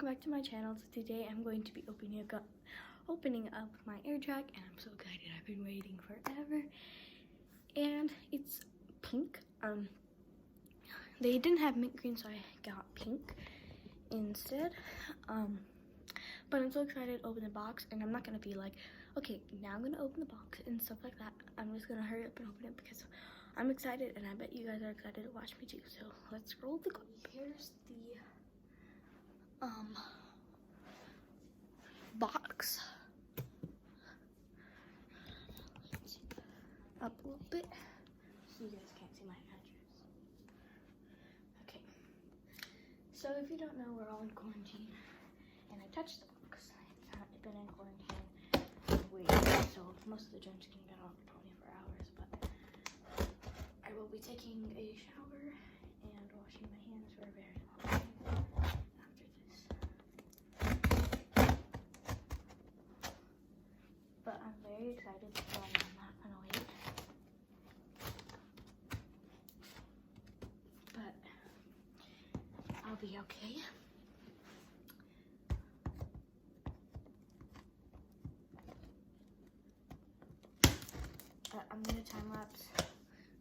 welcome back to my channel. So today I'm going to be opening up my airtrack, and I'm so excited. I've been waiting forever, and it's pink. They didn't have mint green, so I got pink instead. But I'm so excited to open the box, and I'm not gonna be like, okay, now I'm gonna open the box and stuff like that. I'm just gonna hurry up and open it because I'm excited, and I bet you guys are excited to watch me too. So let's roll the clip. Here's the box. Let's see, up a little bit so you guys can't see my address. Okay, so if you don't know, we're all in quarantine, and I touched the box. It's been in quarantine so most of the germs can get on for 24 hours, but I will be taking a shower and washing my hands for a very long time after this. But I'm very excited, so I'm not gonna wait. But I'll be okay. I'm gonna time lapse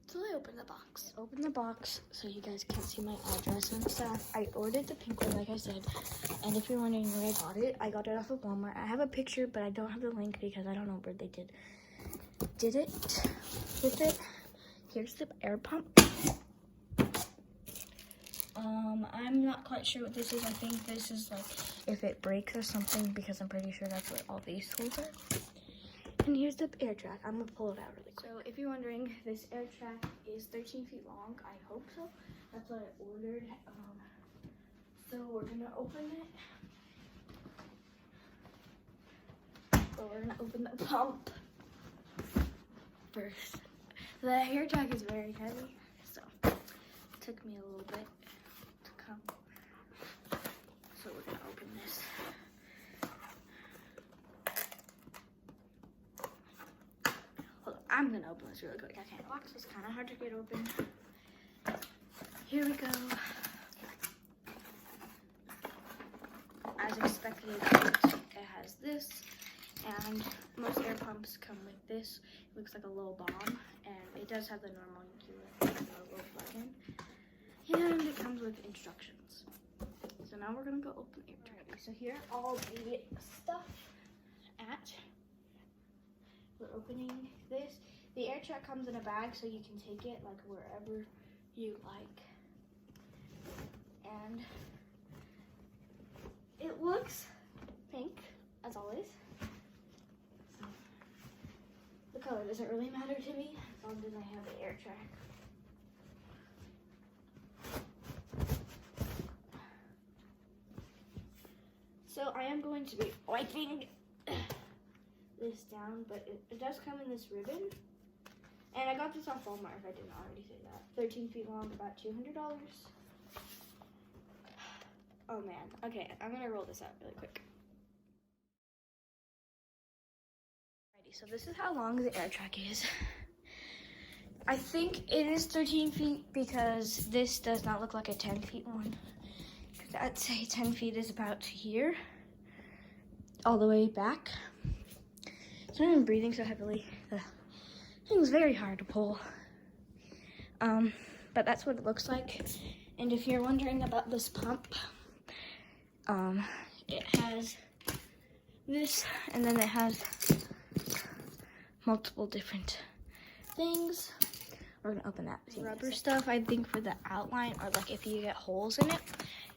until I open the box. Open the box so you guys can't see my address and stuff. I ordered the pink one, like I said, and if you're wondering where I got it off of Walmart. I have a picture, but I don't have the link because I don't know where they did it with it. Here's the air pump. I'm not quite sure what this is. I think this is like if it breaks or something, because I'm pretty sure that's what all these tools are. And here's the airtrack. I'm gonna pull it out really quick. So if you're wondering, this airtrack is 13 feet long. I hope so. That's what I ordered. So we're gonna open it. So we're gonna open the pump first. The airtrack is very heavy, so it took me a little bit to come. So we're gonna open this. I'm gonna open this really quick. I can't. The box was kind of hard to get open. Here we go. As expected, it has this, and most air pumps come with this. It looks like a little bomb, and it does have the normal little plug-in, and it comes with instructions. So now we're gonna go open the airtrack. So here are all the stuff at. We're opening this. The airtrack comes in a bag, so you can take it like wherever you like. And it looks pink, as always. So the color doesn't really matter to me as long as I have the airtrack. So I am going to be wiping this down, but it does come in this ribbon, and I got this off Walmart if I didn't already say that. 13 feet long, about $200. Oh man, okay, I'm gonna roll this out really quick. Alrighty, so this is how long the airtrack is. I think it is 13 feet because this does not look like a 10 feet one. Because I'd say 10 feet is about here, all the way back. So I'm breathing so heavily. The thing's very hard to pull. But that's what it looks like. And if you're wondering about this pump, it has this, and then it has multiple different things. We're gonna open that. Rubber stuff, I think, for the outline, or like if you get holes in it.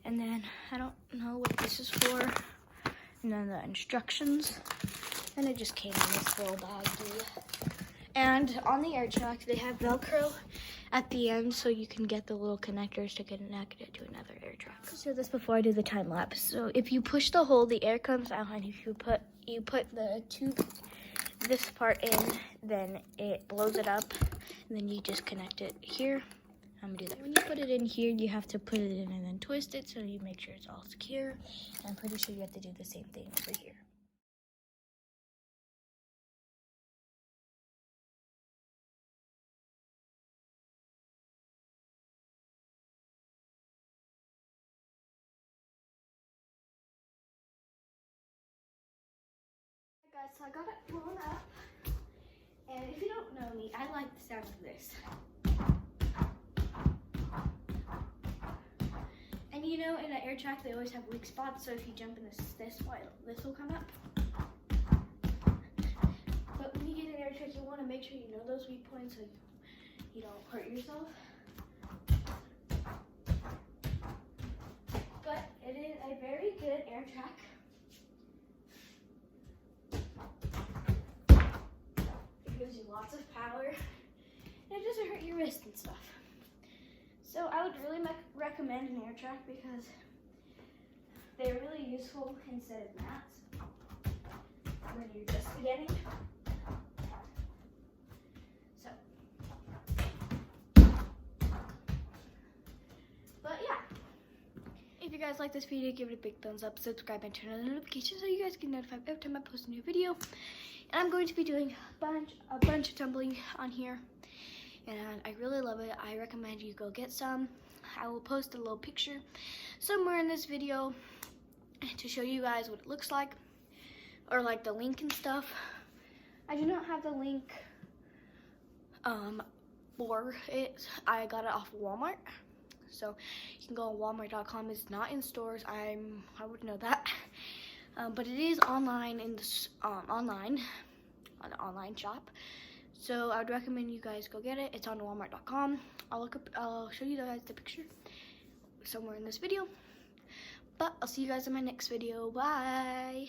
And then I don't know what this is for. And then the instructions. And it just came in this little baggie. And on the airtrack, they have Velcro at the end, so you can get the little connectors to connect it to another airtrack. So this before I do the time lapse. So if you push the hole, the air comes out, and if you put the tube, this part in, then it blows it up, and then you just connect it here. I'm gonna do that. When you put it in here, you have to put it in and then twist it so you make sure it's all secure. And I'm pretty sure you have to do the same thing over here. so I got it blown up. And if you don't know me, I like the sound of this. And you know, in an air track, they always have weak spots, so if you jump in this will come up. But when you get an air track, you want to make sure you know those weak points so you don't hurt yourself. But it is a very good air track. It gives you lots of power, and it doesn't hurt your wrist and stuff. So I would really recommend an air track because they're really useful instead of mats when you're just beginning. So, but yeah. If you guys like this video, give it a big thumbs up, subscribe, and turn on the notifications so you guys get notified every time I post a new video. And I'm going to be doing a bunch of tumbling on here. And I really love it. I recommend you go get some. I will post a little picture somewhere in this video to show you guys what it looks like, or like the link and stuff. I do not have the link for it. I got it off Walmart, so you can go on walmart.com. It's not in stores. I would know that, but it is online in the on an online shop. So I would recommend you guys go get it. It's on walmart.com. I'll show you guys the picture somewhere in this video. But I'll see you guys in my next video. Bye.